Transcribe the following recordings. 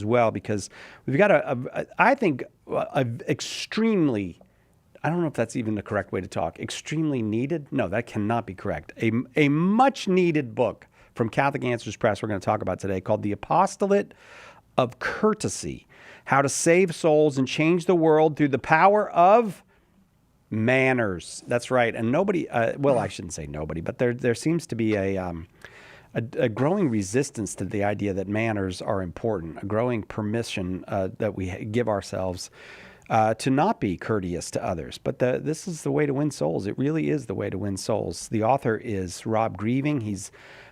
well, because we've got I think, extremely, I don't know if that's even the correct way to talk, extremely needed. No, that cannot be correct. A much needed book from Catholic Answers Press we're going to talk about today, called The Apostolate of Courtesy: How to Save Souls and Change the World Through the Power of Manners. That's right. And nobody, well, I shouldn't say nobody, but there seems to be a growing resistance to the idea that manners are important, a growing permission that we give ourselves to not be courteous to others. But this is the way to win souls. It really is the way to win souls. The author is Rob Greving. He's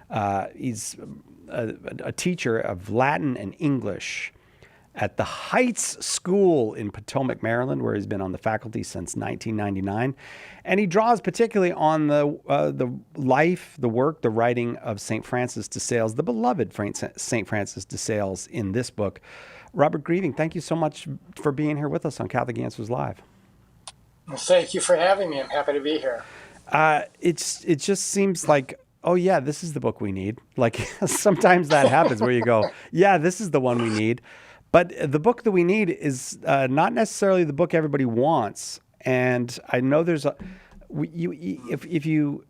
a teacher of Latin and English at the Heights School in Potomac, Maryland, where he's been on the faculty since 1999. And he draws particularly on the life, the work, the writing of St. Francis de Sales, the beloved St. Francis de Sales, in this book. Robert Greving, thank you so much for being here with us on Catholic Answers Live. Well, thank you for having me. I'm happy to be here. It just seems like, oh yeah, this is the book we need. Like sometimes that happens where you go, yeah, this is the one we need. But the book that we need is not necessarily the book everybody wants. And I know there's if you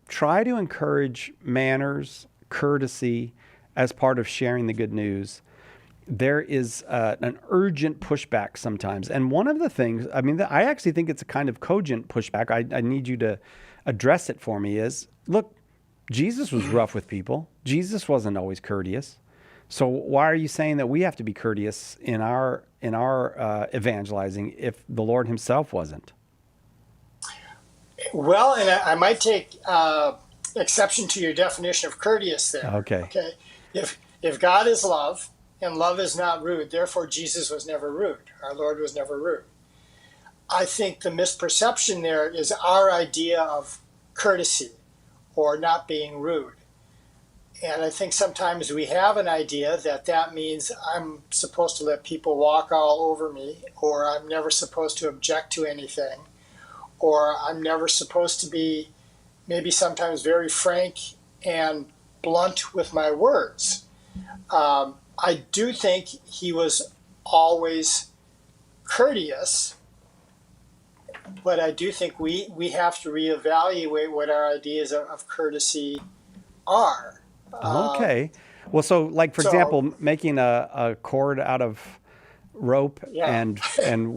try to encourage manners, courtesy as part of sharing the good news, there is an urgent pushback sometimes. And one of the things, I mean, I actually think it's a kind of cogent pushback. I need you to address it for me. Is, look, Jesus was rough with people. Jesus wasn't always courteous. So why are you saying that we have to be courteous in our evangelizing if the Lord himself wasn't? Well, and I might take exception to your definition of courteous there. Okay. If God is love and love is not rude, therefore Jesus was never rude. Our Lord was never rude. I think the misperception there is our idea of courtesy or not being rude. And I think sometimes we have an idea that means I'm supposed to let people walk all over me, or I'm never supposed to object to anything, or I'm never supposed to be maybe sometimes very frank and blunt with my words. I do think he was always courteous, but I do think we have to reevaluate what our ideas of courtesy are. Okay. Well, so like, for example, making a cord out of rope and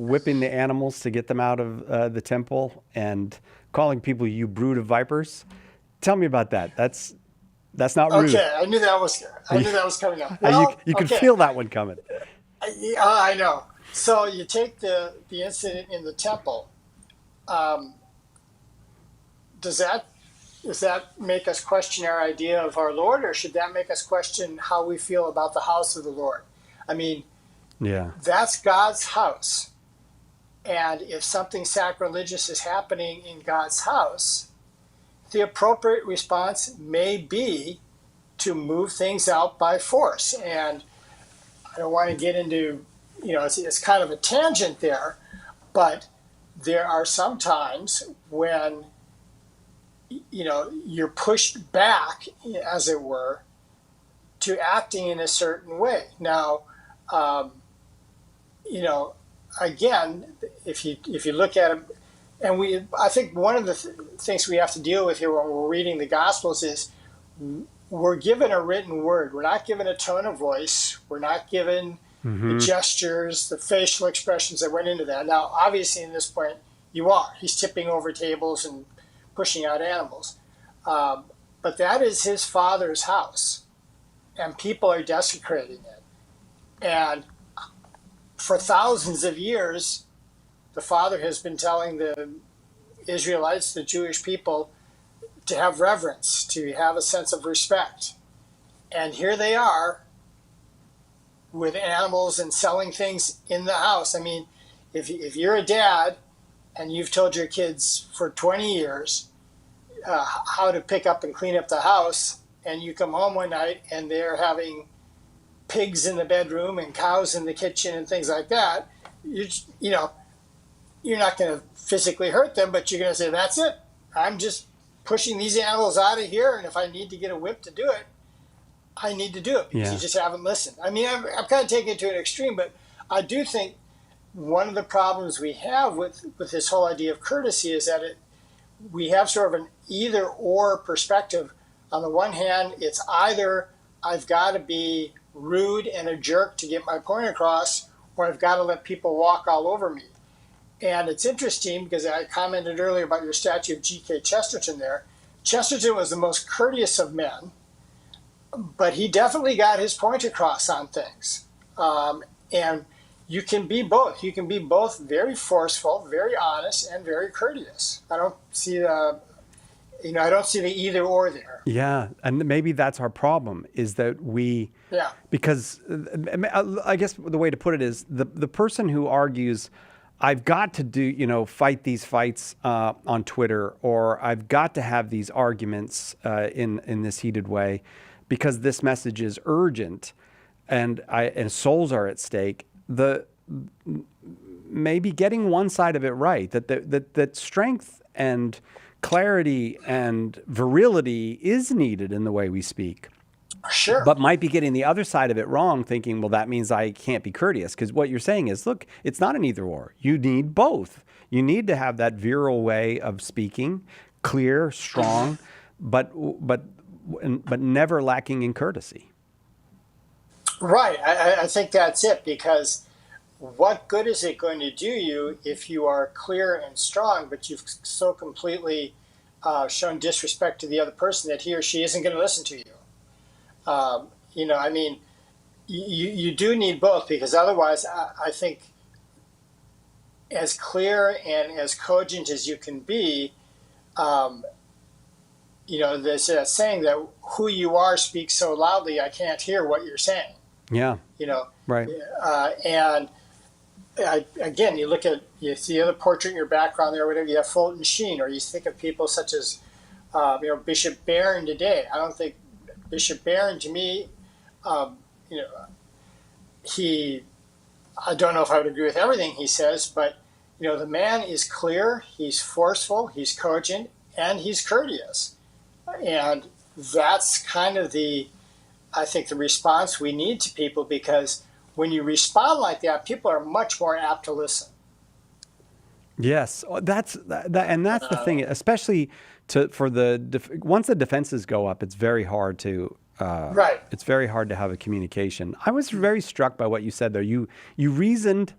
whipping the animals to get them out of the temple and calling people "you brood of vipers." Tell me about that. That's not rude. Okay, I knew that was coming up. Well, you could feel that one coming. I know. So you take the incident in the temple. Does that make us question our idea of our Lord, or should that make us question how we feel about the house of the Lord? I mean, that's God's house. And if something sacrilegious is happening in God's house, the appropriate response may be to move things out by force. And I don't want to get into, it's kind of a tangent there, but there are some times when you're pushed back, as it were, to acting in a certain way. Now, again, if you look at it, and I think one of the things we have to deal with here when we're reading the Gospels is we're given a written word. We're not given a tone of voice. We're not given the gestures, the facial expressions that went into that. Now, obviously, in this point, you are. He's tipping over tables and pushing out animals. But that is his Father's house, and people are desecrating it. And for thousands of years, the Father has been telling the Israelites, the Jewish people, to have reverence, to have a sense of respect. And here they are with animals and selling things in the house. I mean, if you're a dad and you've told your kids for 20 years how to pick up and clean up the house, and you come home one night and they're having pigs in the bedroom and cows in the kitchen and things like that, you're not going to physically hurt them, but you're going to say, that's it. I'm just pushing these animals out of here, and if I need to get a whip to do it, I need to do it because Yeah. you just haven't listened. I mean, I'm kind of taking it to an extreme, but I do think one of the problems we have with this whole idea of courtesy is that we have sort of an either or perspective. On the one hand, it's either I've got to be rude and a jerk to get my point across, or I've got to let people walk all over me. And it's interesting because I commented earlier about your statue of G.K. Chesterton there. Chesterton was the most courteous of men, but he definitely got his point across on things. And you can be both. You can be both very forceful, very honest, and very courteous. I don't see the either or there. Yeah, and maybe that's our problem is that because I guess the way to put it is the person who argues, I've got to fight these fights on Twitter, or I've got to have these arguments in this heated way because this message is urgent and souls are at stake. Maybe getting one side of it right, that strength and clarity and virility is needed in the way we speak. Sure. But might be getting the other side of it wrong, thinking, well, that means I can't be courteous. Because what you're saying is, look, it's not an either or. You need both. You need to have that virile way of speaking, clear, strong, but never lacking in courtesy. Right. I think that's it, because what good is it going to do you if you are clear and strong, but you've so completely shown disrespect to the other person that he or she isn't going to listen to you? I mean, you do need both, because otherwise, I think as clear and as cogent as you can be, there's a saying that who you are speaks so loudly, I can't hear what you're saying. Yeah. Right. And again, you see the other portrait in your background there, whatever, you have Fulton Sheen, or you think of people such as, Bishop Barron today. I don't think Bishop Barron, to me, I don't know if I would agree with everything he says, but, the man is clear, he's forceful, he's cogent, and he's courteous. And that's kind of I think the response we need to people, because when you respond like that, people are much more apt to listen. Yes, that's the thing, especially once the defenses go up, it's very hard to right. It's very hard to have a communication. I was very struck by what you said there. You reasoned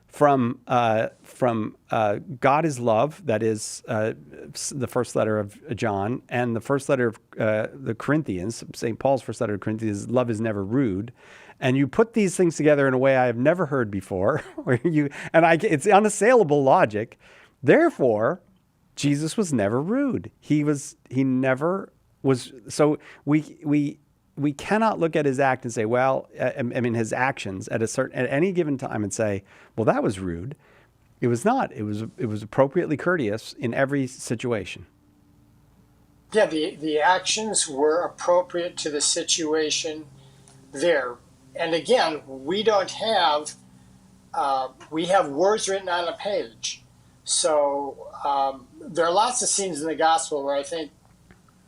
from God is love, that is the first letter of John, and the first letter of the Corinthians, St. Paul's first letter of Corinthians, love is never rude. And you put these things together in a way I have never heard before, it's unassailable logic. Therefore, Jesus was never rude. He never was. So we cannot look at his act and say, well, his actions at any given time and say, well, that was rude. It was not. It was appropriately courteous in every situation. Yeah, the actions were appropriate to the situation there. And again, we don't have, we have words written on a page. So there are lots of scenes in the gospel where I think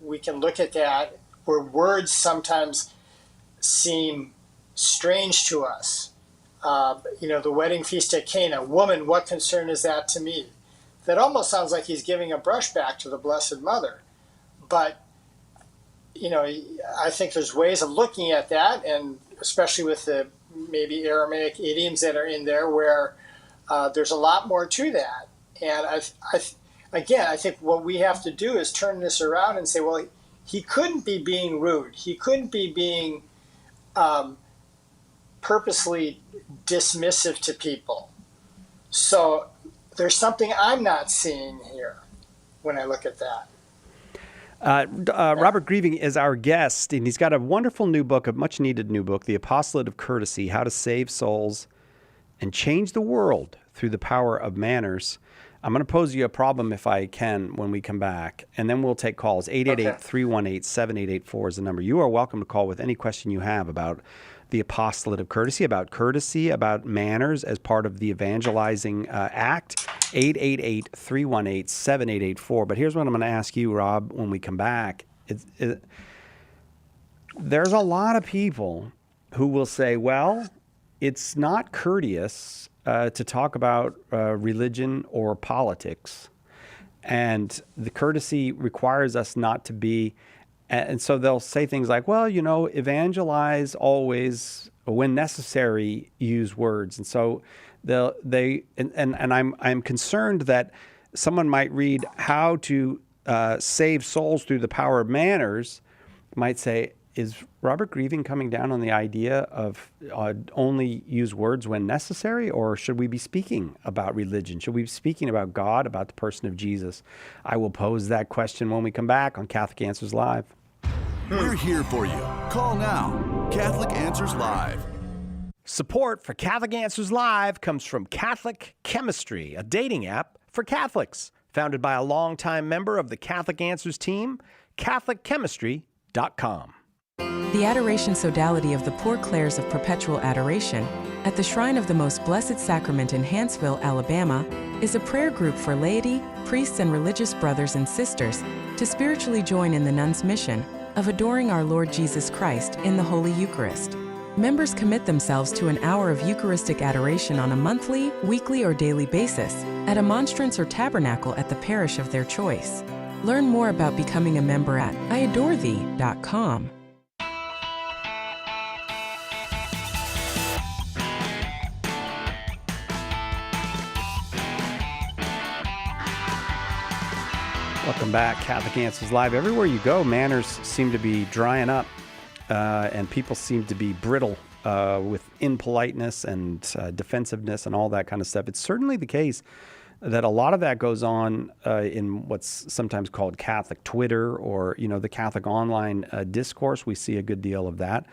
we can look at that, where words sometimes seem strange to us. The wedding feast at Cana, woman, what concern is that to me? That almost sounds like he's giving a brushback to the Blessed Mother. But, I think there's ways of looking at that, and especially with the maybe Aramaic idioms that are in there, where there's a lot more to that. And I think what we have to do is turn this around and say, well, he couldn't be being rude. He couldn't be being purposely dismissive to people. So there's something I'm not seeing here when I look at that. Robert Greving is our guest, and he's got a wonderful new book, a much-needed new book, The Apostolate of Courtesy, How to Save Souls and Change the World Through the Power of Manners. I'm going to pose you a problem if I can when we come back, and then we'll take calls. 888-318-7884 is the number. You are welcome to call with any question you have about the Apostolate of Courtesy, about manners as part of the evangelizing act. 888-318-7884. But here's what I'm going to ask you, Rob, when we come back. there's a lot of people who will say, well, it's not courteous to talk about religion or politics. And the courtesy requires us not to be. And so they'll say things like, well, evangelize always, when necessary, use words. And so I'm concerned that someone might read how to save souls through the power of manners, might say, is Robert Greving coming down on the idea of only use words when necessary, or should we be speaking about religion? Should we be speaking about God, about the person of Jesus? I will pose that question when we come back on Catholic Answers Live. We're here for you. Call now. Catholic Answers Live. Support for Catholic Answers Live comes from Catholic Chemistry, a dating app for Catholics. Founded by a longtime member of the Catholic Answers team, CatholicChemistry.com. The Adoration Sodality of the Poor Clares of Perpetual Adoration at the Shrine of the Most Blessed Sacrament in Hanceville, Alabama, is a prayer group for laity, priests, and religious brothers and sisters to spiritually join in the nuns' mission of adoring our Lord Jesus Christ in the Holy Eucharist. Members commit themselves to an hour of Eucharistic adoration on a monthly, weekly, or daily basis at a monstrance or tabernacle at the parish of their choice. Learn more about becoming a member at iadorethee.com. Welcome back, Catholic Answers Live. Everywhere you go, manners seem to be drying up, and people seem to be brittle with impoliteness and defensiveness and all that kind of stuff. It's certainly the case that a lot of that goes on in what's sometimes called Catholic Twitter, or the Catholic online discourse. We see a good deal of that.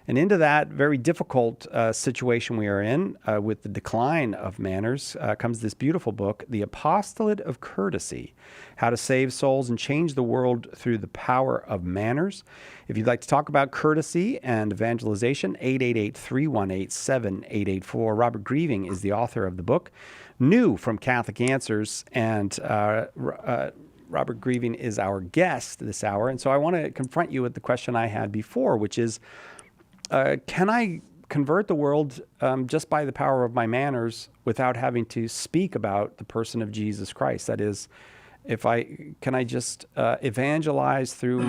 And into that very difficult situation we are in with the decline of manners comes this beautiful book, The Apostolate of Courtesy, How to Save Souls and Change the World Through the Power of Manners. If you'd like to talk about courtesy and evangelization, 888-318-7884. Robert Greving is the author of the book, new from Catholic Answers, and Robert Greving is our guest this hour. And so I want to confront you with the question I had before, which is, can I convert the world just by the power of my manners without having to speak about the person of Jesus Christ? That is, can I just evangelize through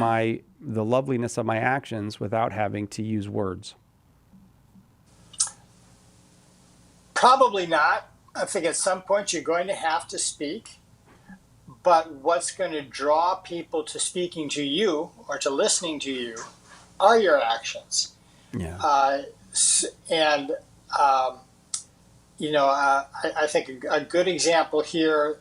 the loveliness of my actions without having to use words? Probably not. I think at some point you're going to have to speak, but what's going to draw people to speaking to you or to listening to you are your actions. Yeah. I think a good example here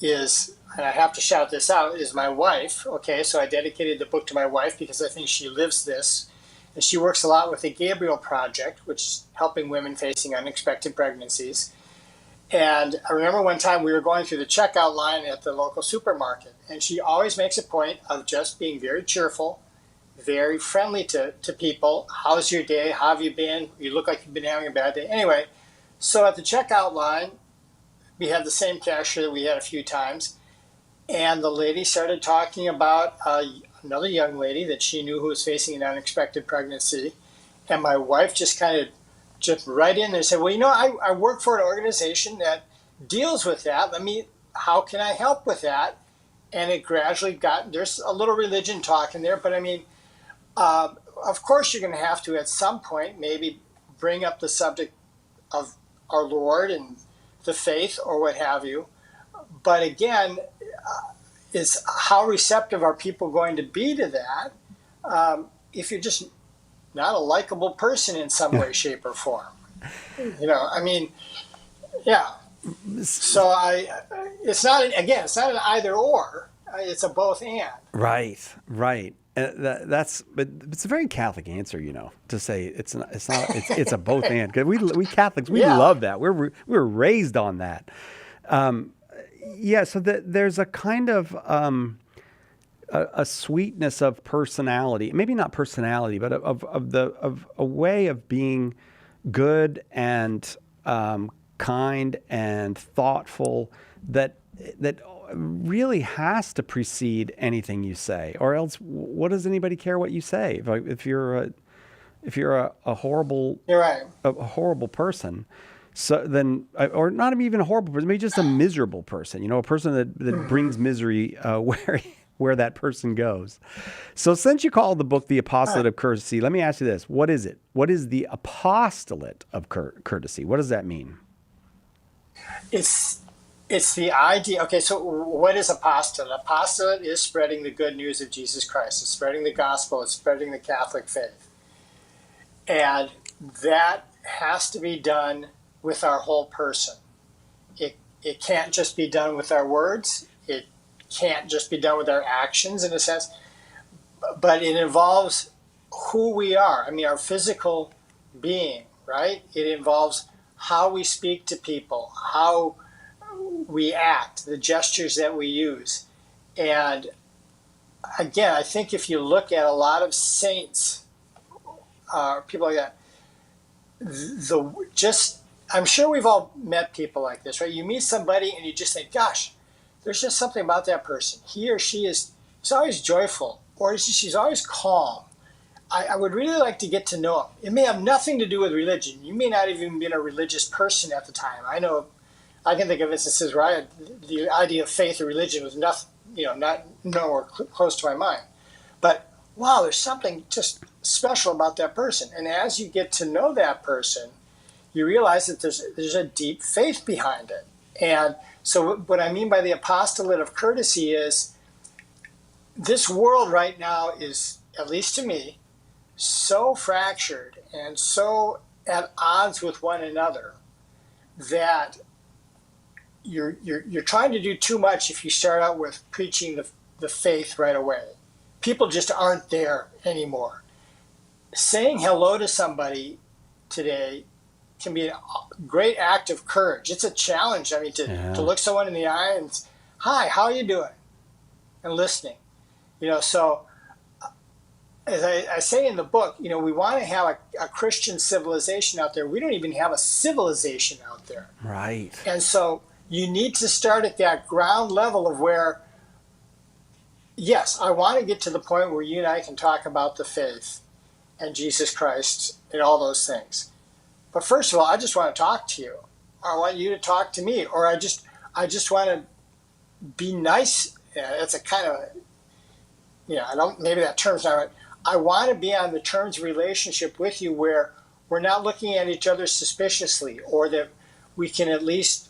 is, and I have to shout this out, is my wife. Okay, so I dedicated the book to my wife because I think she lives this. And she works a lot with the Gabriel Project, which is helping women facing unexpected pregnancies. And I remember one time we were going through the checkout line at the local supermarket, and she always makes a point of just being very cheerful, very friendly to people. How's your day? How have you been? You look like you've been having a bad day. Anyway, so at the checkout line, we had the same cashier that we had a few times, and the lady started talking about another young lady that she knew who was facing an unexpected pregnancy. And my wife just kind of jumped right in there and said, well, I work for an organization that deals with that. How can I help with that? And it gradually there's a little religion talk in there, but of course, you're going to have to, at some point, maybe bring up the subject of our Lord and the faith or what have you. But again, is how receptive are people going to be to that if you're just not a likable person in some way, shape, or form? Yeah. So it's not an either or. It's a both and. Right. But it's a very Catholic answer, to say it's a both and. Because we Catholics, we love that. We're raised on that. So there's a kind of a sweetness of personality, maybe not personality, but of a way of being good and kind and thoughtful that really has to precede anything you say, or else what does anybody care what you say? If you're a horrible, You're right. a horrible person, so then, or not even a horrible person, maybe just a miserable person, a person that brings misery where that person goes. So since you call the book The Apostolate of Courtesy, let me ask you this. What is it? What is the Apostolate of Courtesy? What does that mean? It's the idea. Okay, so what is apostolate? Apostolate is spreading the good news of Jesus Christ. It's spreading the gospel. It's spreading the Catholic faith. And that has to be done with our whole person. It can't just be done with our words. It can't just be done with our actions, in a sense. But it involves who we are. I mean, our physical being, right? It involves how we speak to people, how we act, the gestures that we use. And again, I think if you look at a lot of saints, people like that, I'm sure we've all met people like this, right? You meet somebody and you just think, gosh, there's just something about that person. He or she is always joyful, or she's always calm. I would really like to get to know him. It may have nothing to do with religion. You may not even been a religious person at the time. I can think of instances where the idea of faith or religion was not nowhere close to my mind. But wow, there's something just special about that person. And as you get to know that person, you realize that there's a deep faith behind it. And so what I mean by the apostolate of courtesy is this world right now is, at least to me, so fractured and so at odds with one another that you're trying to do too much if you start out with preaching the faith right away. People just aren't there anymore. Saying hello to somebody today can be a great act of courage. It's a challenge. I mean, to look someone in the eye and, hi, how are you doing? And listening. So as I say in the book, we want to have a Christian civilization out there. We don't even have a civilization out there. Right. And so you need to start at that ground level of where, yes, I want to get to the point where you and I can talk about the faith and Jesus Christ and all those things. But first of all, I just want to talk to you. I want you to talk to me. Or I just want to be nice. It's a kind of, maybe that term's not right. I want to be on the terms of relationship with you where we're not looking at each other suspiciously, or that we can at least,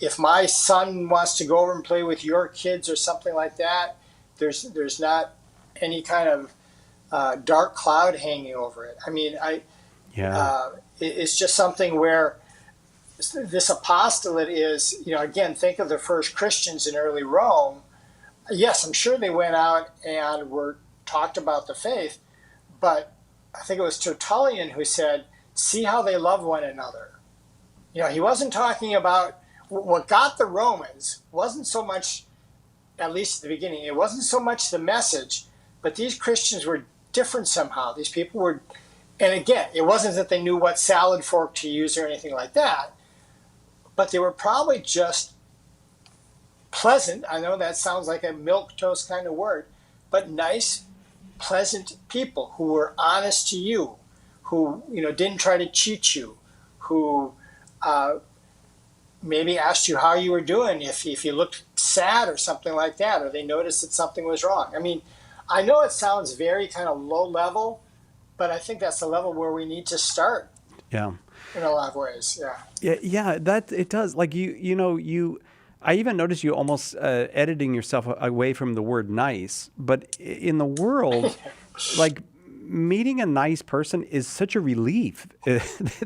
if my son wants to go over and play with your kids or something like that, there's not any kind of dark cloud hanging over it. I mean, it's just something where this apostolate is, again, think of the first Christians in early Rome. Yes, I'm sure they went out and talked about the faith, but I think it was Tertullian who said, see how they love one another. He wasn't talking about what got the Romans, wasn't so much, at least at the beginning, it wasn't so much the message, but these Christians were different somehow. These people were, and again, it wasn't that they knew what salad fork to use or anything like that, but they were probably just pleasant. I know that sounds like a milquetoast kind of word, but nice, pleasant people who were honest to you, who didn't try to cheat you, who maybe asked you how you were doing if you looked sad or something like that, or they noticed that something was wrong. I mean, I know it sounds very kind of low level, but I think that's the level where we need to start. Yeah. In a lot of ways. Yeah. Yeah. That it does. Like I even noticed you almost editing yourself away from the word nice, but in the world, like meeting a nice person is such a relief,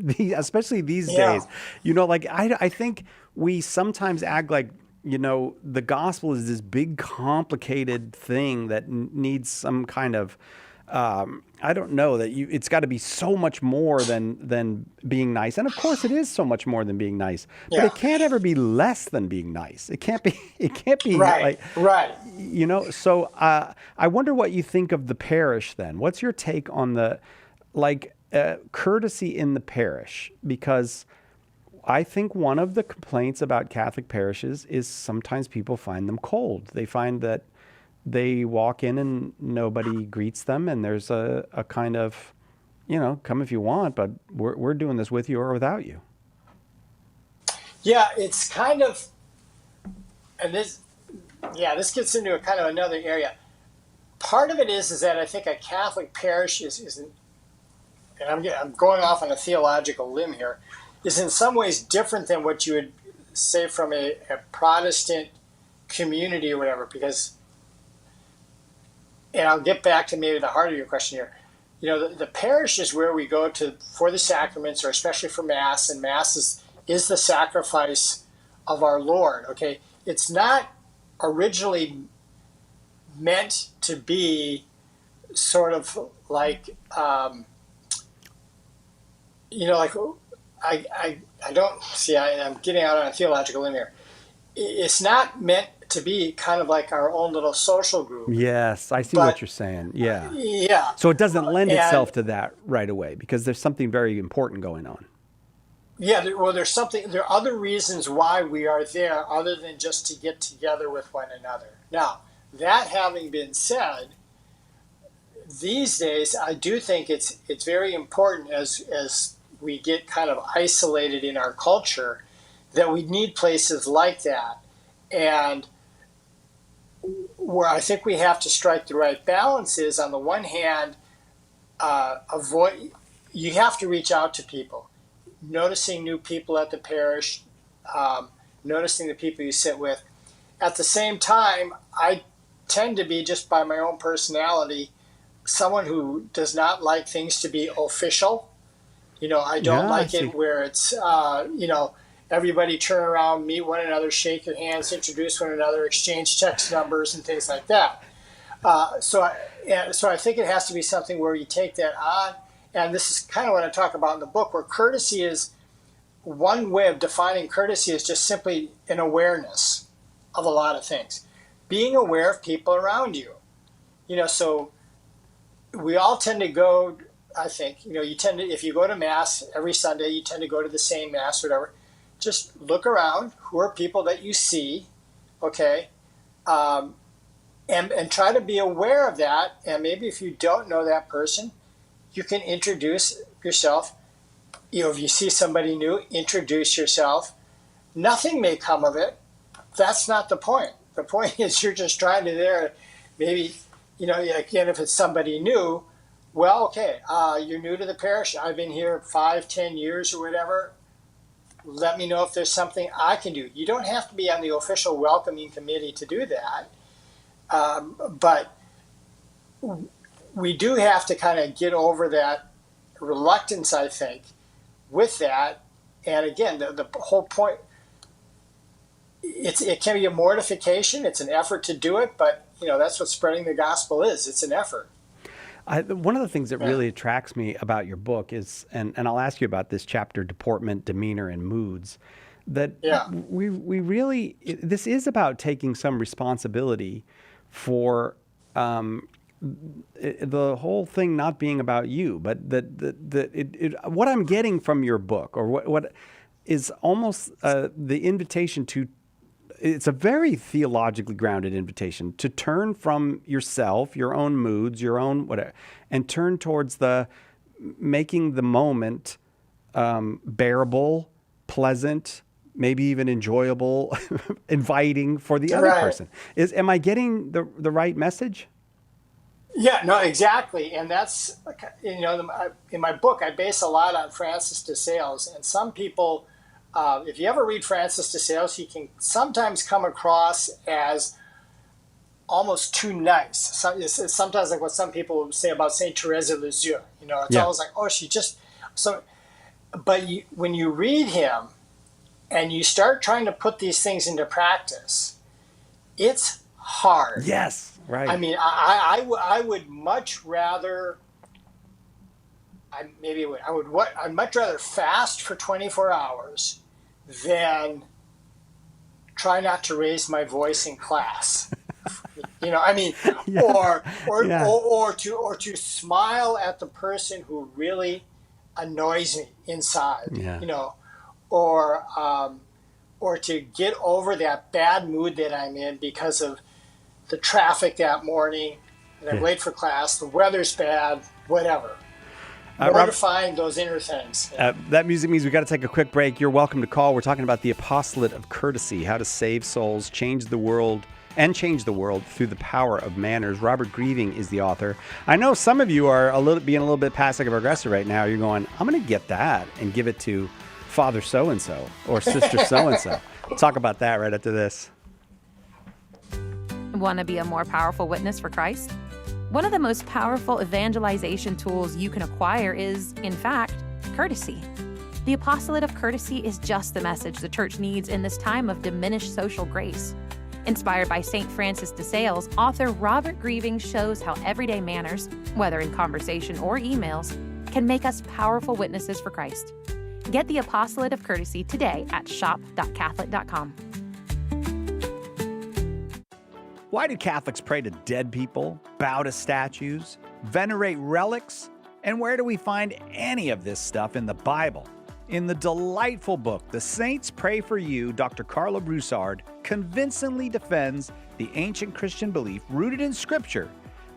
especially these days. I think we sometimes act like, the gospel is this big, complicated thing that needs some kind of, I don't know, that it's got to be so much more than being nice. And of course it is so much more than being nice, but it can't ever be less than being nice. It can't be right. So I wonder what you think of the parish then. What's your take on the, courtesy in the parish? Because I think one of the complaints about Catholic parishes is sometimes people find them cold. They find that they walk in and nobody greets them, and there's a kind of, come if you want, but we're doing this with you or without you. Yeah, it's kind of, and this gets into a kind of another area. Part of it is that I think a Catholic parish isn't, and I'm going off on a theological limb here, is in some ways different than what you would say from a Protestant community or whatever, because, and I'll get back to maybe the heart of your question here. The parish is where we go to for the sacraments, or especially for Mass, and Mass is the sacrifice of our Lord, okay? It's not originally meant to be sort of like, I don't see. I'm getting out on a theological limb here. It's not meant to be kind of like our own little social group. Yes, I see what you're saying. Yeah. Yeah. So it doesn't lend itself to that right away because there's something very important going on. Yeah. There are other reasons why we are there other than just to get together with one another. Now, that having been said, these days I do think it's very important as we get kind of isolated in our culture that we need places like that. And where I think we have to strike the right balance is, on the one hand, you have to reach out to people, noticing new people at the parish, noticing the people you sit with. At the same time, I tend to be, just by my own personality, someone who does not like things to be official. I don't like it where it's, everybody turn around, meet one another, shake your hands, introduce one another, exchange text numbers and things like that. So I think it has to be something where you take that on. And this is kind of what I talk about in the book, where courtesy is, one way of defining courtesy is just simply an awareness of a lot of things. Being aware of people around you. So we all tend to go, I think, if you go to Mass every Sunday, you tend to go to the same Mass or whatever. Just look around. Who are people that you see, okay? And try to be aware of that. And maybe if you don't know that person, you can introduce yourself. If you see somebody new, introduce yourself. Nothing may come of it. That's not the point. The point is you're just trying to maybe, again, if it's somebody new, well, okay, you're new to the parish. I've been here 5-10 years or whatever. Let me know if there's something I can do. You don't have to be on the official welcoming committee to do that. But we do have to kind of get over that reluctance, I think, with that. And again, the whole point, it can be a mortification. It's an effort to do it, but that's what spreading the gospel is. It's an effort. One of the things that really attracts me about your book is, and I'll ask you about this chapter, deportment, demeanor, and moods, that we really, this is about taking some responsibility for the whole thing not being about you, but what I'm getting from your book, or what is almost the invitation to, it's a very theologically grounded invitation to turn from yourself, your own moods, your own whatever, and turn towards making the moment bearable, pleasant, maybe even enjoyable, inviting for the other person. Am I getting the right message? Yeah, no, exactly. And that's, in my book, I base a lot on Francis de Sales. And some people, if you ever read Francis de Sales, he can sometimes come across as almost too nice. It's sometimes like what some people say about Saint Therese of Lisieux. It's always like, oh, she just so. But when you read him and you start trying to put these things into practice, it's hard. Yes. Right. I mean, I would much rather. I'd much rather fast for 24 hours than try not to raise my voice in class. Or to smile at the person who really annoys me inside. or to get over that bad mood that I'm in because of the traffic that morning, and I'm late for class, the weather's bad, whatever. Mortifying those inner things. That music means we got to take a quick break. You're welcome to call. We're talking about the Apostolate of Courtesy, how to save souls, change the world through the power of manners. Robert Greving is the author. I know some of you are being a little bit passive-aggressive right now. You're going, I'm going to get that and give it to Father so-and-so or Sister so-and-so. We'll talk about that right after this. Want to be a more powerful witness for Christ? One of the most powerful evangelization tools you can acquire is, in fact, courtesy. The Apostolate of Courtesy is just the message the church needs in this time of diminished social grace. Inspired by St. Francis de Sales, author Robert Greving shows how everyday manners, whether in conversation or emails, can make us powerful witnesses for Christ. Get the Apostolate of Courtesy today at shop.catholic.com. Why do Catholics pray to dead people, bow to statues, venerate relics? And where do we find any of this stuff in the Bible? In the delightful book, The Saints Pray for You, Dr. Carla Broussard convincingly defends the ancient Christian belief rooted in Scripture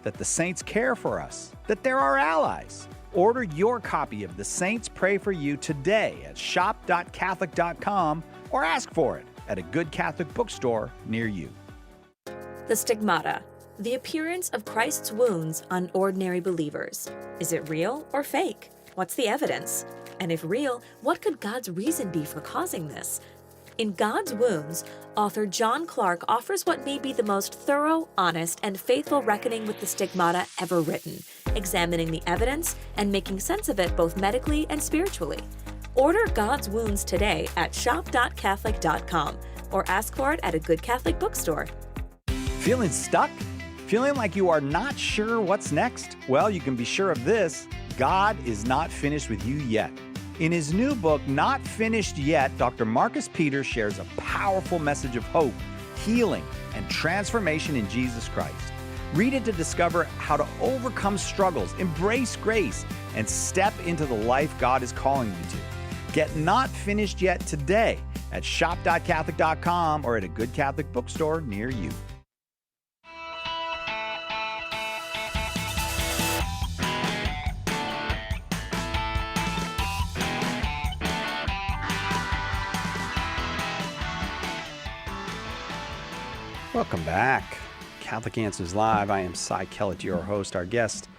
that the saints care for us, that they're our allies. Order your copy of The Saints Pray for You today at shop.catholic.com or ask for it at a good Catholic bookstore near you. The stigmata, the appearance of Christ's wounds on ordinary believers. Is it real or fake? What's the evidence? And if real, what could God's reason be for causing this? In God's Wounds, author John Clark offers what may be the most thorough, honest, and faithful reckoning with the stigmata ever written, examining the evidence and making sense of it both medically and spiritually. Order God's Wounds today at shop.catholic.com or ask for it at a good Catholic bookstore. Feeling stuck? Feeling like you are not sure what's next? Well, you can be sure of this. God is not finished with you yet. In his new book, Not Finished Yet, Dr. Marcus Peters shares a powerful message of hope, healing, and transformation in Jesus Christ. Read it to discover how to overcome struggles, embrace grace, and step into the life God is calling you to. Get Not Finished Yet today at shop.catholic.com or at a good Catholic bookstore near you. Welcome back. Catholic Answers Live. I am Cy Kellett, your host. Our guest,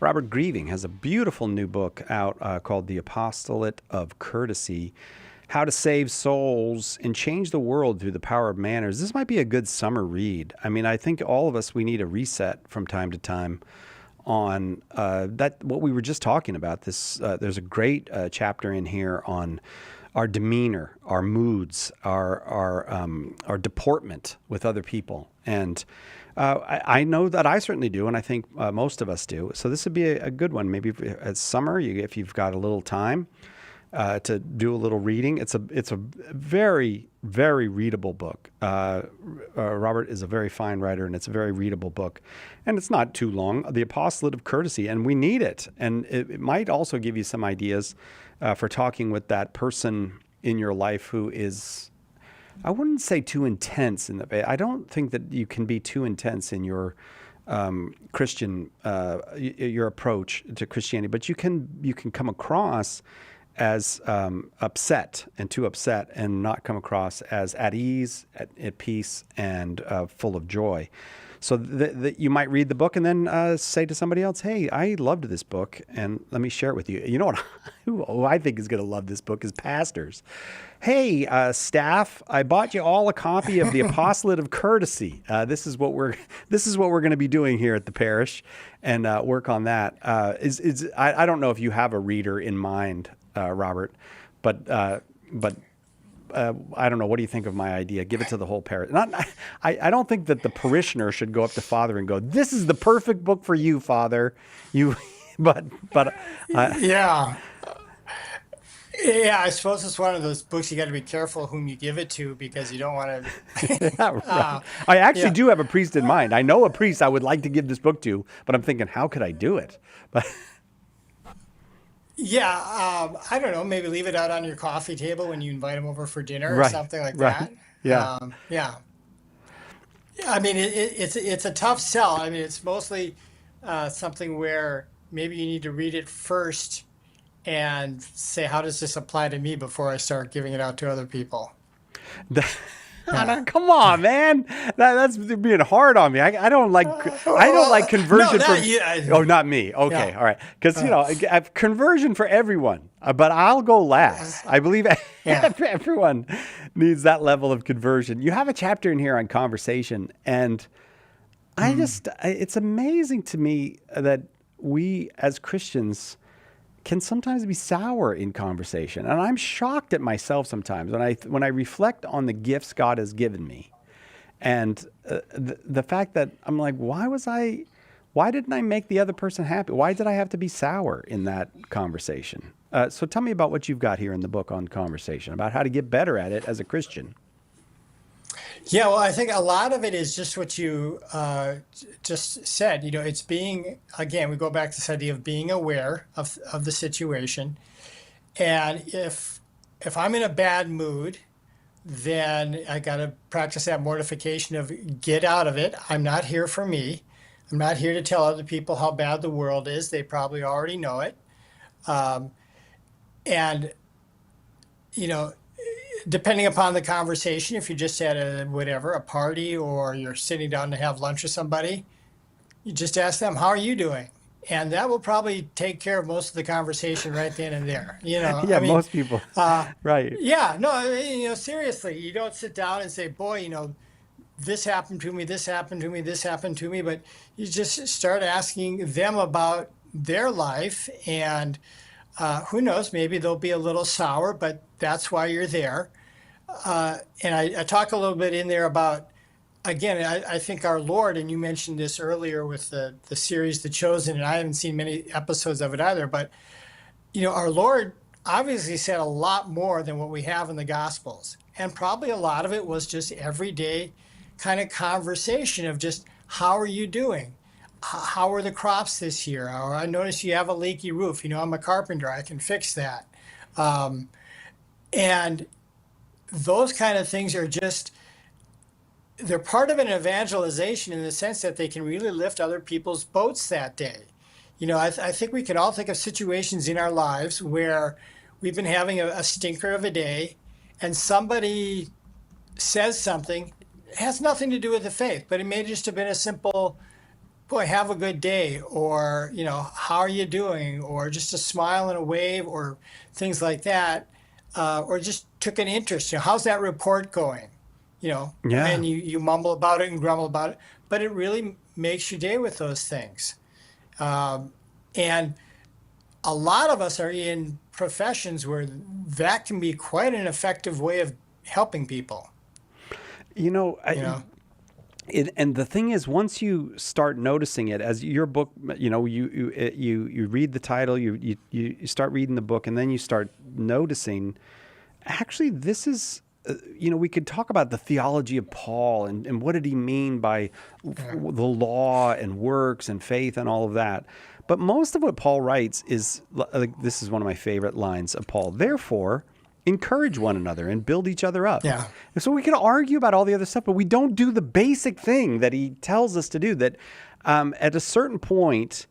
Robert Greving, has a beautiful new book out called The Apostolate of Courtesy, How to Save Souls and Change the World Through the Power of Manners. This might be a good summer read. I mean, I think all of us, we need a reset from time to time on what we were just talking about. There's a great chapter in here on our demeanor, our moods, our deportment with other people. And I know that I certainly do, and I think most of us do. So this would be a good one. Maybe it's summer, if you've got a little time to do a little reading. It's a very, very readable book. Robert is a very fine writer, and it's a very readable book. And it's not too long. The Apostolate of Courtesy, and we need it. And it might also give you some ideas for talking with that person in your life who is, I wouldn't say too intense in the way. I don't think that you can be too intense in your Christian, your approach to Christianity, but you can come across as upset and too upset, and not come across as at ease, at peace, and full of joy. So you might read the book and then say to somebody else, hey, I loved this book, and let me share it with you. You know what? Who I think is going to love this book is pastors. Hey, staff, I bought you all a copy of the Apostolate of Courtesy. This is what we're going to be doing here at the parish, and work on that. I don't know if you have a reader in mind, Robert, but I don't know. What do you think of my idea? Give it to the whole parish. I don't think that the parishioner should go up to Father and go, "This is the perfect book for you, Father." But yeah. Yeah, I suppose it's one of those books you got to be careful whom you give it to, because you don't want to. Yeah, right. I actually do have a priest in mind. I know a priest I would like to give this book to, but I'm thinking, how could I do it? But I don't know, maybe leave it out on your coffee table when you invite them over for dinner or Right. something like Right. that. Yeah. Yeah. I mean, it's a tough sell. I mean, it's mostly something where maybe you need to read it first and say, how does this apply to me before I start giving it out to other people? Yeah. Come on, man. That's being hard on me. I don't like No, conversion for. not you. Oh, not me. Okay, Yeah. all right. Because I have conversion for everyone, but I'll go last. I believe Yeah. everyone needs that level of conversion. You have a chapter in here on conversation, and it's amazing to me that we as Christians can sometimes be sour in conversation. And I'm shocked at myself sometimes when I reflect on the gifts God has given me. And the fact that I'm like, why didn't I make the other person happy? Why did I have to be sour in that conversation? So tell me about what you've got here in the book on conversation, about how to get better at it as a Christian. Yeah, well, I think a lot of it is just what you just said. It's being, again, we go back to this idea of being aware of the situation. And if I'm in a bad mood, then I got to practice that mortification of get out of it. I'm not here for me. I'm not here to tell other people how bad the world is. They probably already know it. And, depending upon the conversation, if you're just at a party or you're sitting down to have lunch with somebody, you just ask them, how are you doing? And that will probably take care of most of the conversation right then and there. Yeah, I mean, most people. Right. yeah, no, I mean, seriously, you don't sit down and say, boy, this happened to me, this happened to me, this happened to me, but you just start asking them about their life, and who knows, maybe they'll be a little sour, but that's why you're there. And I talk a little bit in there about, again, I think our Lord, and you mentioned this earlier with the series, The Chosen, and I haven't seen many episodes of it either, but, our Lord obviously said a lot more than what we have in the Gospels. And probably a lot of it was just everyday kind of conversation of just, how are you doing? How are the crops this year? Or I notice you have a leaky roof. I'm a carpenter. I can fix that. And those kind of things are just, they're part of an evangelization in the sense that they can really lift other people's boats that day. I think we can all think of situations in our lives where we've been having a stinker of a day and somebody says something. It has nothing to do with the faith, but it may just have been a simple, boy, have a good day, or, how are you doing? Or just a smile and a wave, or things like that. Or just took an interest. How's that report going? Yeah. And you mumble about it and grumble about it, but it really makes your day with those things. And a lot of us are in professions where that can be quite an effective way of helping people. And the thing is, once you start noticing it, as your book, you read the title, you start reading the book, and then you start noticing, actually, this is, we could talk about the theology of Paul and what did he mean by the law and works and faith and all of that. But most of what Paul writes is, this is one of my favorite lines of Paul. Therefore, encourage one another and build each other up. Yeah. And so we can argue about all the other stuff, but we don't do the basic thing that he tells us to do, that at a certain point,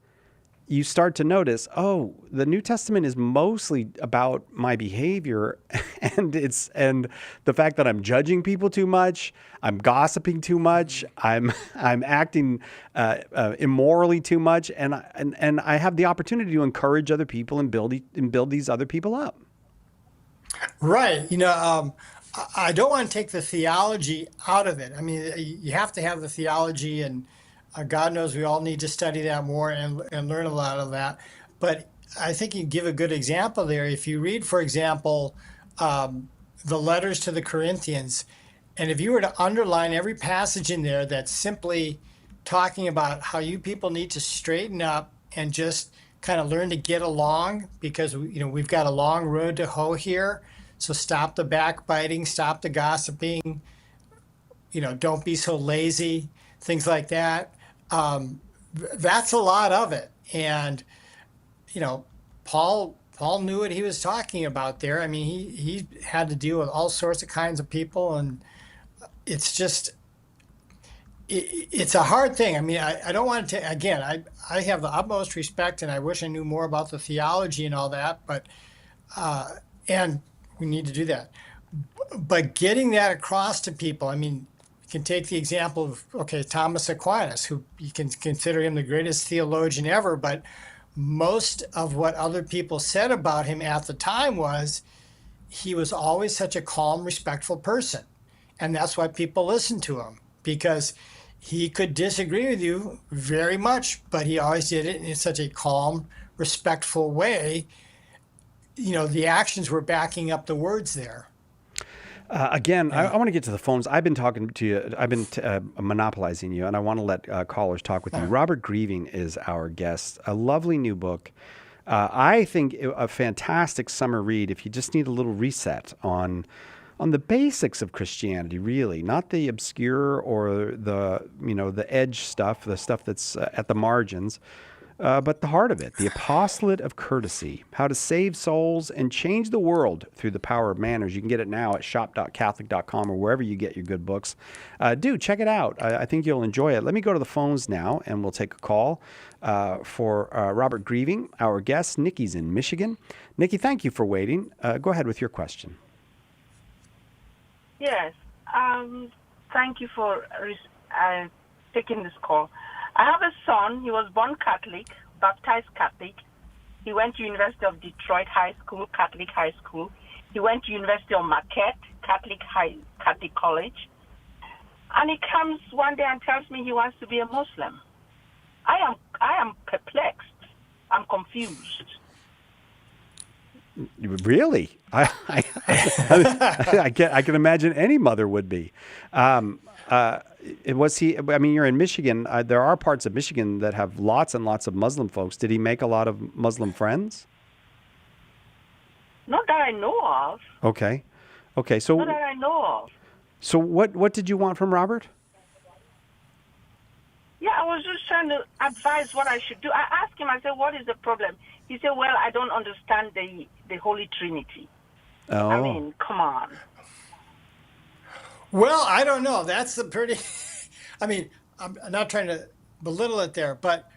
you start to notice, oh, the New Testament is mostly about my behavior and the fact that I'm judging people too much, I'm gossiping too much, I'm acting immorally too much, and I have the opportunity to encourage other people and build these other people up. Right. I don't want to take the theology out of it. I mean, you have to have the theology, and God knows we all need to study that more and learn a lot of that. But I think you give a good example there. If you read, for example, the letters to the Corinthians, and if you were to underline every passage in there that's simply talking about how you people need to straighten up and just kind of learn to get along, because we've got a long road to hoe here. So stop the backbiting, stop the gossiping, don't be so lazy, things like that. That's a lot of it. And Paul Paul knew what he was talking about there. I mean, he had to deal with all sorts of kinds of people, and it's just it's a hard thing. I mean, I don't want to, again, I have the utmost respect, and I wish I knew more about the theology and all that, but, and we need to do that. But getting that across to people, I mean, you can take the example of, okay, Thomas Aquinas, who you can consider him the greatest theologian ever, but most of what other people said about him at the time was he was always such a calm, respectful person. And that's why people listened to him, because he could disagree with you very much, but he always did it in such a calm, respectful way. You know, the actions were backing up the words there. Again, I want to get to the phones. I've been talking to you. I've been monopolizing you, and I want to let callers talk with you. Robert Greving is our guest. A lovely new book. I think a fantastic summer read if you just need a little reset on the basics of Christianity, really, not the obscure or the edge stuff, the stuff that's at the margins, but the heart of it, the Apostolate of Courtesy, how to save souls and change the world through the power of manners. You can get it now at shop.catholic.com or wherever you get your good books. Do check it out. I think you'll enjoy it. Let me go to the phones now, and we'll take a call for Robert Greving, our guest. Nikki's in Michigan. Nikki, thank you for waiting. Go ahead with your question. Yes. Thank you for taking this call. I have a son. He was born Catholic, baptized Catholic. He went to University of Detroit High School, Catholic High School. He went to University of Marquette, Catholic College. And he comes one day and tells me he wants to be a Muslim. I am perplexed. I'm confused. Really? I can imagine any mother would be. Was he? I mean, you're in Michigan. There are parts of Michigan that have lots and lots of Muslim folks. Did he make a lot of Muslim friends? Not that I know of. Okay. So not that I know of. So what did you want from Robert? Yeah, I was just trying to advise what I should do. I asked him. I said, "What is the problem?" He said, "Well, I don't understand the Holy Trinity." Oh. I mean, come on. Well, I don't know. That's the pretty, I mean, I'm not trying to belittle it there, but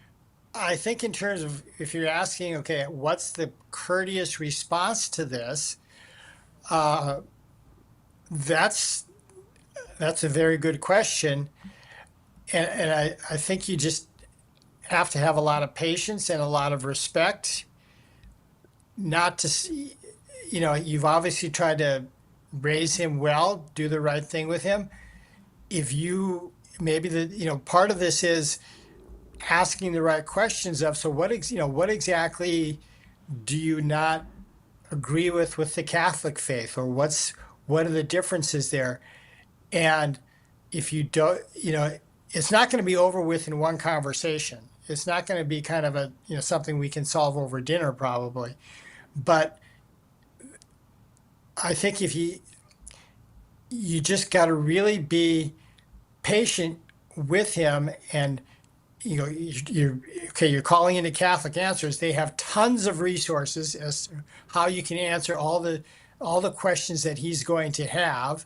I think in terms of if you're asking, okay, what's the courteous response to this? That's a very good question. And I think you just have to have a lot of patience and a lot of respect not to see, you've obviously tried to raise him well, do the right thing with him. If you, maybe part of this is asking the right questions of, so what exactly do you not agree with the Catholic faith, or what are the differences there? And if you don't, it's not going to be over with in one conversation. It's not going to be kind of a, something we can solve over dinner probably. But I think if you just got to really be patient with him, and you're calling into Catholic Answers. They have tons of resources as to how you can answer all the questions that he's going to have,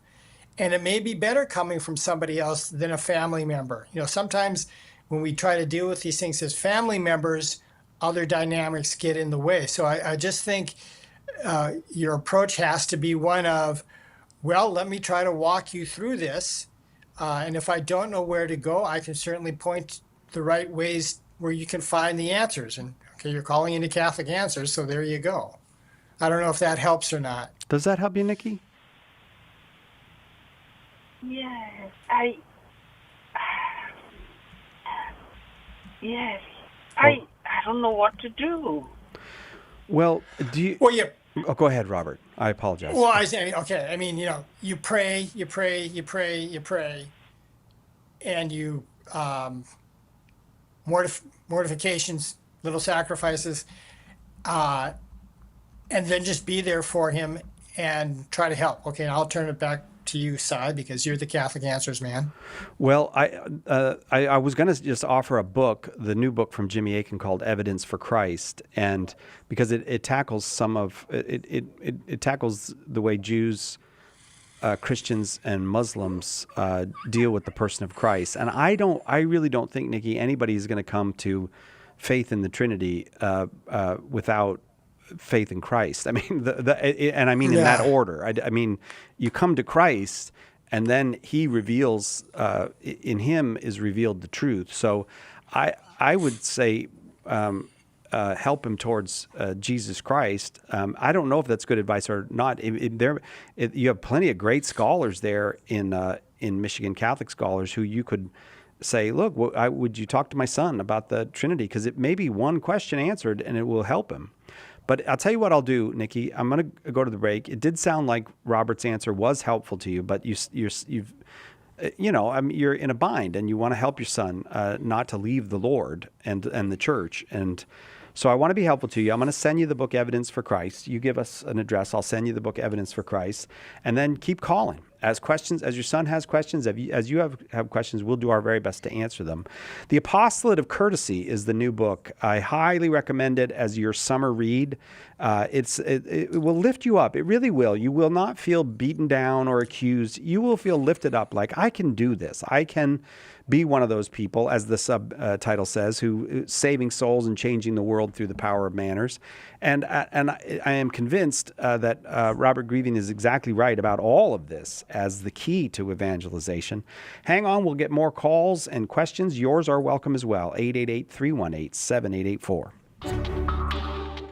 and it may be better coming from somebody else than a family member. Sometimes when we try to deal with these things as family members, other dynamics get in the way. So I just think your approach has to be one of, well, let me try to walk you through this. And if I don't know where to go, I can certainly point the right ways where you can find the answers. And okay, you're calling into Catholic Answers, so there you go. I don't know if that helps or not. Does that help you, Nikki? Yes, yes. I don't know what to do. Well, do you? Well, yeah. Oh, go ahead, Robert. I apologize. Well, I say, okay. I mean, you pray, and you mortifications, little sacrifices, and then just be there for him and try to help. Okay, and I'll turn it back to you, Cy, because you're the Catholic Answers man. Well, I was going to just offer a book, the new book from Jimmy Akin called Evidence for Christ, and because it tackles some of it tackles the way Jews, Christians, and Muslims deal with the person of Christ. And I really don't think, Nikki, anybody is going to come to faith in the Trinity without faith in Christ. I mean, and I mean in that order. I mean, you come to Christ, and then He reveals, in Him is revealed the truth. So, I would say, help him towards Jesus Christ. I don't know if that's good advice or not. You have plenty of great scholars there in Michigan, Catholic scholars, who you could say, look, would you talk to my son about the Trinity? Because it may be one question answered, and it will help him. But I'll tell you what I'll do, Nikki. I'm going to go to the break. It did sound like Robert's answer was helpful to you, but you're in a bind, and you want to help your son not to leave the Lord and the church. And so I want to be helpful to you. I'm going to send you the book Evidence for Christ. You give us an address. I'll send you the book Evidence for Christ. And then keep calling. As your son has questions, as you have questions, we'll do our very best to answer them. The Apostolate of Courtesy is the new book. I highly recommend it as your summer read. It will lift you up. It really will. You will not feel beaten down or accused. You will feel lifted up like, I can do this. I can be one of those people, as the subtitle says, who saving souls and changing the world through the power of manners. And I am convinced that Robert Greving is exactly right about all of this as the key to evangelization. Hang on, we'll get more calls and questions. Yours are welcome as well. 888-318-7884.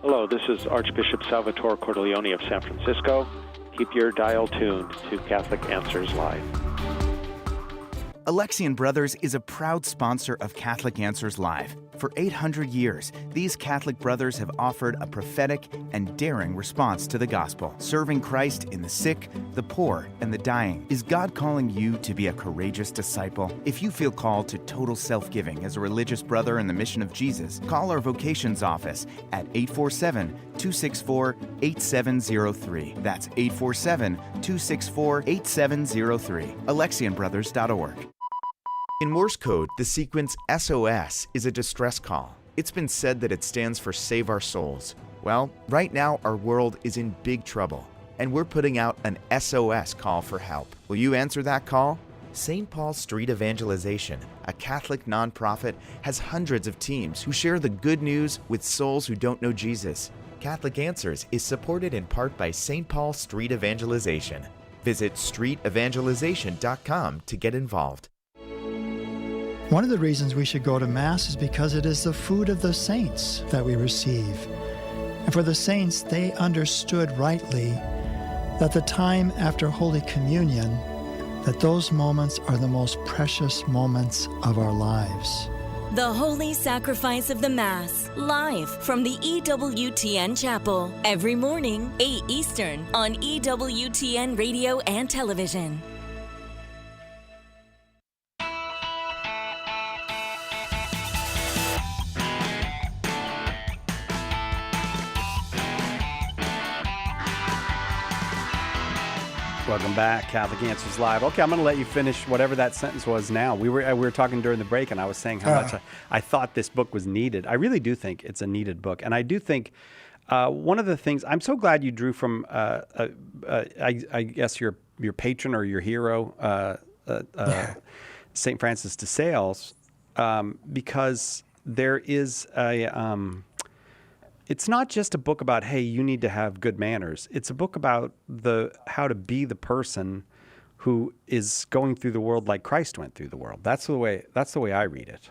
Hello, this is Archbishop Salvatore Cordileone of San Francisco. Keep your dial tuned to Catholic Answers Live. Alexian Brothers is a proud sponsor of Catholic Answers Live. For 800 years, these Catholic brothers have offered a prophetic and daring response to the gospel, serving Christ in the sick, the poor, and the dying. Is God calling you to be a courageous disciple? If you feel called to total self-giving as a religious brother in the mission of Jesus, call our vocations office at 847-264-8703. That's 847-264-8703. AlexianBrothers.org. In Morse code, the sequence SOS is a distress call. It's been said that it stands for Save Our Souls. Well, right now our world is in big trouble, and we're putting out an SOS call for help. Will you answer that call? St. Paul Street Evangelization, a Catholic nonprofit, has hundreds of teams who share the good news with souls who don't know Jesus. Catholic Answers is supported in part by St. Paul Street Evangelization. Visit streetevangelization.com to get involved. One of the reasons we should go to Mass is because it is the food of the saints that we receive. And for the saints, they understood rightly that the time after Holy Communion, that those moments are the most precious moments of our lives. The Holy Sacrifice of the Mass, live from the EWTN Chapel, every morning, 8 Eastern, on EWTN Radio and Television. Welcome back, Catholic Answers Live. Okay, I'm going to let you finish whatever that sentence was now. We were talking during the break, and I was saying how much I thought this book was needed. I really do think it's a needed book. And I do think one of the things, I'm so glad you drew from, I guess, your patron or your hero, St. Francis de Sales, because there is it's not just a book about, hey, you need to have good manners. It's a book about how to be the person who is going through the world like Christ went through the world. That's the way I read it.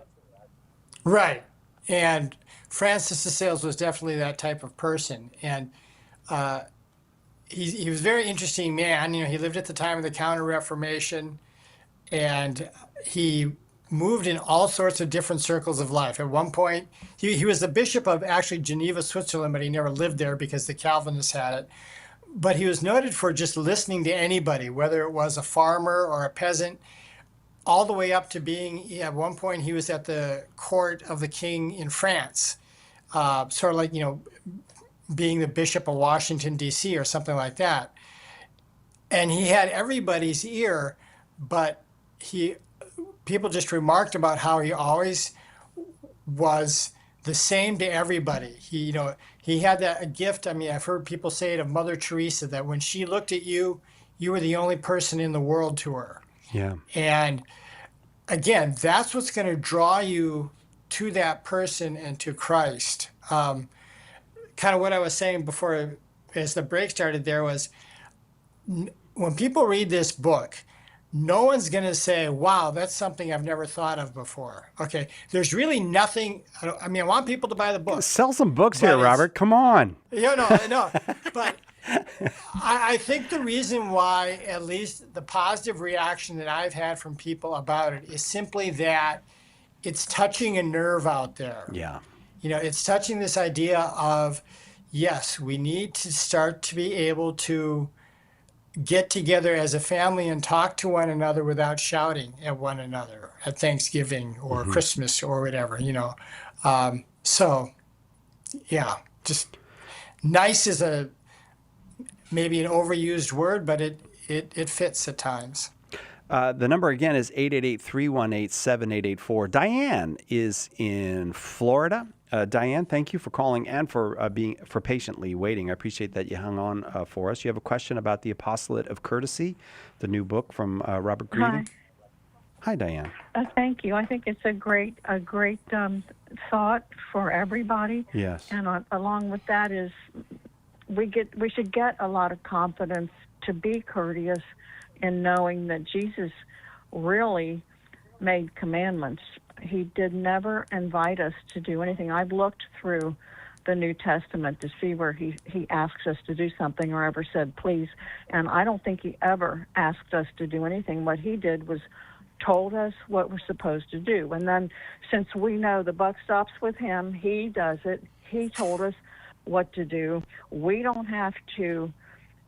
Right. And Francis de Sales was definitely that type of person. And he was a very interesting man. You know, he lived at the time of the Counter-Reformation, and he moved in all sorts of different circles of life. At one point, he was the bishop of actually Geneva, Switzerland, but he never lived there because the Calvinists had it. But he was noted for just listening to anybody, whether it was a farmer or a peasant, all the way up to being, at one point, he was at the court of the king in France, sort of like, you know, being the bishop of Washington, D.C. or something like that. and he had everybody's ear, but people just remarked about how he always was the same to everybody. He had that gift. I mean, I've heard people say it of Mother Teresa, that when she looked at you, you were the only person in the world to her. Yeah. And again, that's what's going to draw you to that person and to Christ. Kind of what I was saying before, as the break started there, was when people read this book, no one's going to say, wow, that's something I've never thought of before. Okay, there's really nothing. I mean, I want people to buy the book. Sell some books here, Robert. Come on. No. But I think the reason why, at least the positive reaction that I've had from people about it, is simply that it's touching a nerve out there. Yeah. It's touching this idea of, yes, we need to start to be able to get together as a family and talk to one another without shouting at one another at Thanksgiving or Christmas or whatever, So, yeah, just nice is maybe an overused word, but it fits at times. The number again is 888-318-7884. Diane is in Florida. Diane, thank you for calling and for patiently waiting. I appreciate that you hung on for us. You have a question about the Apostolate of Courtesy, the new book from Robert Greving. Hi, Diane. Thank you. I think it's a great thought for everybody. Yes. And along with that is we should get a lot of confidence to be courteous in knowing that Jesus really made commandments. He did never invite us to do anything. I've looked through the New Testament to see where he asks us to do something or ever said please, and I don't think he ever asked us to do anything. What he did was told us what we're supposed to do. And then since we know the buck stops with him, he does it. He told us what to do. We don't have to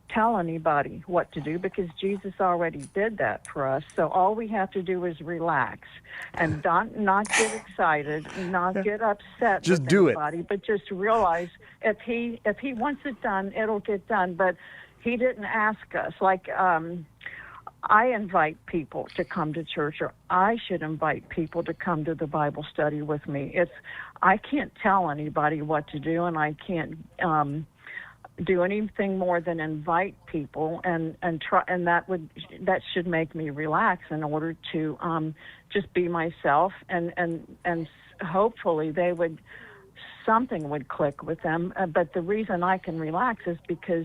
tell anybody what to do because Jesus already did that for us. So all we have to do is relax and not get excited, not get upset just with do anybody, but just realize if he wants it done, it'll get done. But he didn't ask us. Like I invite people to come to church, or I should invite people to come to the Bible study with me. I can't tell anybody what to do, and I can't do anything more than invite people and try, and that should make me relax in order to just be myself, and hopefully something would click with them. But the reason I can relax is because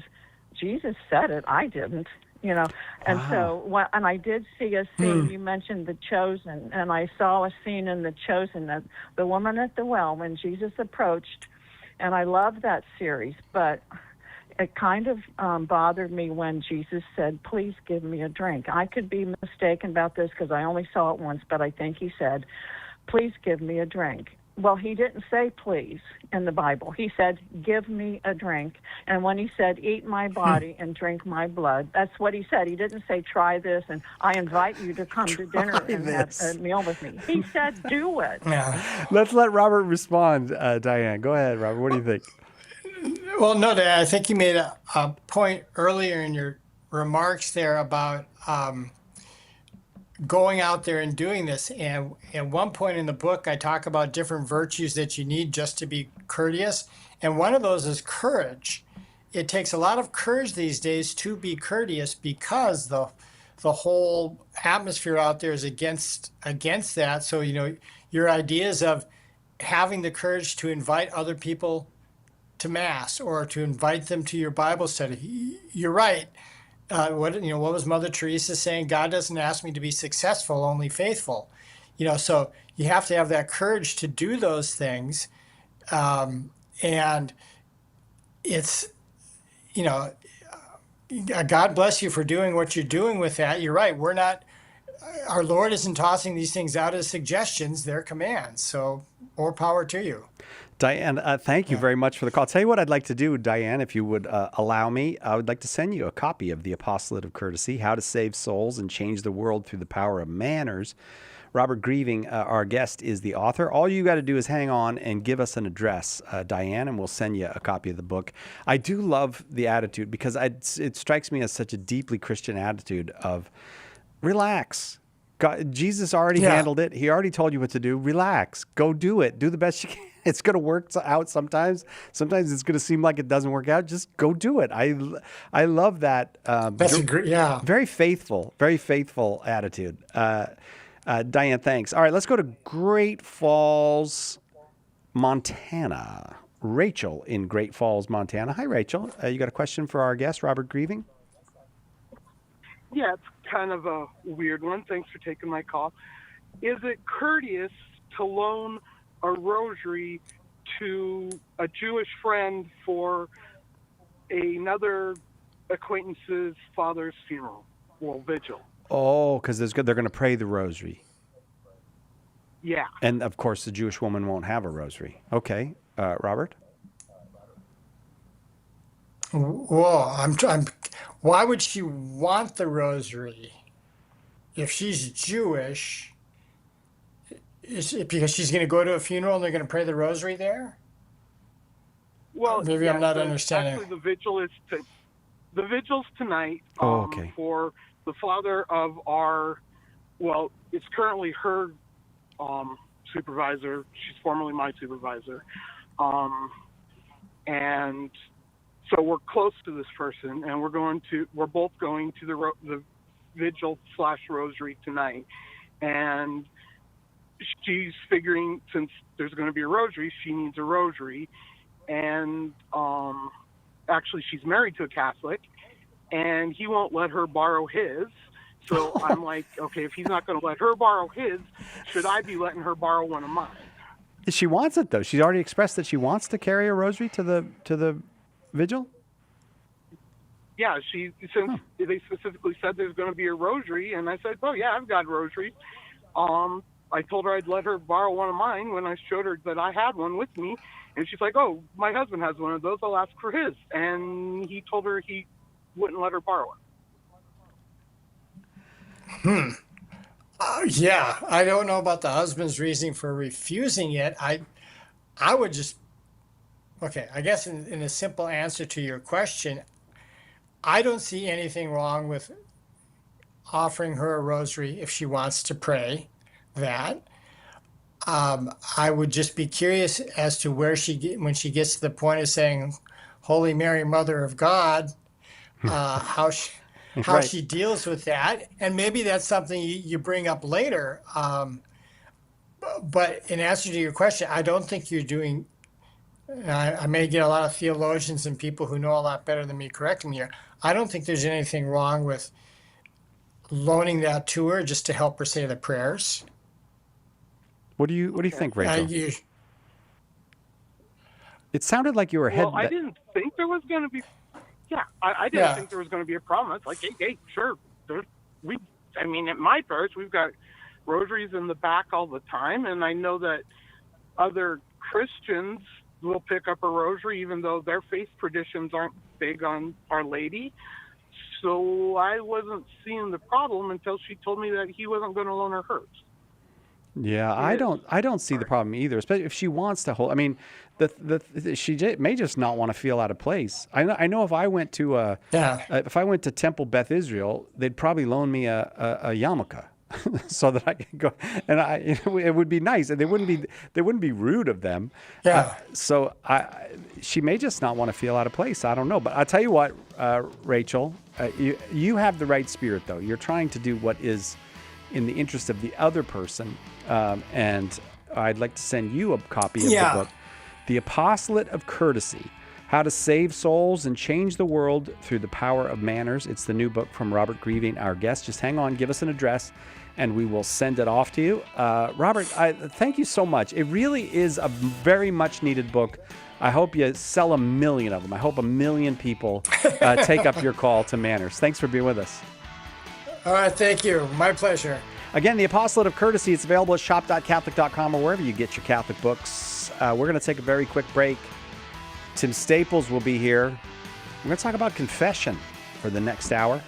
Jesus said it. I didn't, and so and I did see a scene. You mentioned The Chosen, and I saw a scene in The Chosen that the woman at the well when Jesus approached, and I love that series, but it kind of bothered me when Jesus said, please give me a drink. I could be mistaken about this because I only saw it once, but I think he said, please give me a drink. Well, he didn't say please in the Bible. He said, give me a drink. And when he said, eat my body and drink my blood, that's what he said. He didn't say, try this, and I invite you to come to dinner and have a meal with me. He said, do it. Yeah. Let's let Robert respond, Diane. Go ahead, Robert. What do you think? Well, no, Dad, I think you made a point earlier in your remarks there about going out there and doing this. And at one point in the book, I talk about different virtues that you need just to be courteous. And one of those is courage. It takes a lot of courage these days to be courteous because the whole atmosphere out there is against that. So, your ideas of having the courage to invite other people to Mass or to invite them to your Bible study. You're right. What was Mother Teresa saying? God doesn't ask me to be successful, only faithful. So you have to have that courage to do those things. And it's, God bless you for doing what you're doing with that. You're right. Our Lord isn't tossing these things out as suggestions. They're commands. So more power to you. Diane, thank you very much for the call. I'll tell you what I'd like to do, Diane, if you would allow me. I would like to send you a copy of the Apostolate of Courtesy, How to Save Souls and Change the World Through the Power of Manners, Robert Greving, our guest, is the author. All you got to do is hang on and give us an address, Diane, and we'll send you a copy of the book. I do love the attitude because it strikes me as such a deeply Christian attitude of relax. God, Jesus already handled it. He already told you what to do. Relax. Go do it. Do the best you can. It's going to work out sometimes. Sometimes it's going to seem like it doesn't work out. Just go do it. I love that. That's great. Yeah. Very faithful attitude. Diane, thanks. All right, let's go to Great Falls, Montana. Rachel in Great Falls, Montana. Hi, Rachel. You got a question for our guest, Robert Greving? Yeah, it's kind of a weird one. Thanks for taking my call. Is it courteous to loan a rosary to a Jewish friend for another acquaintance's father's funeral, vigil? Oh, because they're going to pray the rosary. Yeah. And, of course, the Jewish woman won't have a rosary. Okay. Robert? Well, why would she want the rosary if she's Jewish? Is it because she's going to go to a funeral and they're going to pray the rosary there? Well, maybe I'm not understanding. Actually, the vigil's tonight okay. For the father of it's currently her supervisor. She's formerly my supervisor. And so we're close to this person, and we're both going to the vigil / rosary tonight. And she's figuring, since there's going to be a rosary, she needs a rosary. And actually, she's married to a Catholic, and he won't let her borrow his. So I'm like, okay, if he's not going to let her borrow his, should I be letting her borrow one of mine? She wants it, though. She's already expressed that she wants to carry a rosary to the vigil? Yeah, since they specifically said there's going to be a rosary, and I said, oh, yeah, I've got rosaries. I told her I'd let her borrow one of mine when I showed her that I had one with me, and she's like, oh, my husband has one of those, I'll ask for his. And he told her he wouldn't let her borrow it. Yeah, I don't know about the husband's reasoning for refusing it. I would just, okay, I guess in a simple answer to your question, I don't see anything wrong with offering her a rosary if she wants to pray that. I would just be curious as to where when she gets to the point of saying, Holy Mary, Mother of God, how she deals with that. And maybe that's something you bring up later. But in answer to your question, I don't think you're doing, I may get a lot of theologians and people who know a lot better than me correcting me here. I don't think there's anything wrong with loaning that to her just to help her say the prayers. What do you think, Rachel? It sounded like you were ahead. Well, I didn't think there was going to be. Yeah, I didn't think there was going to be a problem. It's like, hey, sure. At my parish, we've got rosaries in the back all the time, and I know that other Christians will pick up a rosary, even though their faith traditions aren't big on Our Lady. So I wasn't seeing the problem until she told me that he wasn't going to loan her hers. Yeah, I don't see the problem either, especially if she wants to hold. I mean, she may just not want to feel out of place. I know if I went to Temple Beth Israel, they'd probably loan me a yarmulke so that I could go, and it would be nice, and they wouldn't be rude of them. Yeah. She may just not want to feel out of place. I don't know, but I'll tell you what, Rachel, you have the right spirit though. You're trying to do what is in the interest of the other person. And I'd like to send you a copy of the book, The Apostolate of Courtesy, How to Save Souls and Change the World Through the Power of Manners. It's the new book from Robert Greving, our guest. Just hang on, give us an address, and we will send it off to you. Robert, thank you so much. It really is a very much needed book. I hope you sell 1 million of them. I hope 1 million people take up your call to Manners. Thanks for being with us. All right, thank you. My pleasure. Again, The Apostolate of Courtesy, it's available at shop.catholic.com or wherever you get your Catholic books. We're going to take a very quick break. Tim Staples will be here. We're going to talk about confession for the next hour.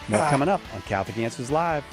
More coming up on Catholic Answers Live.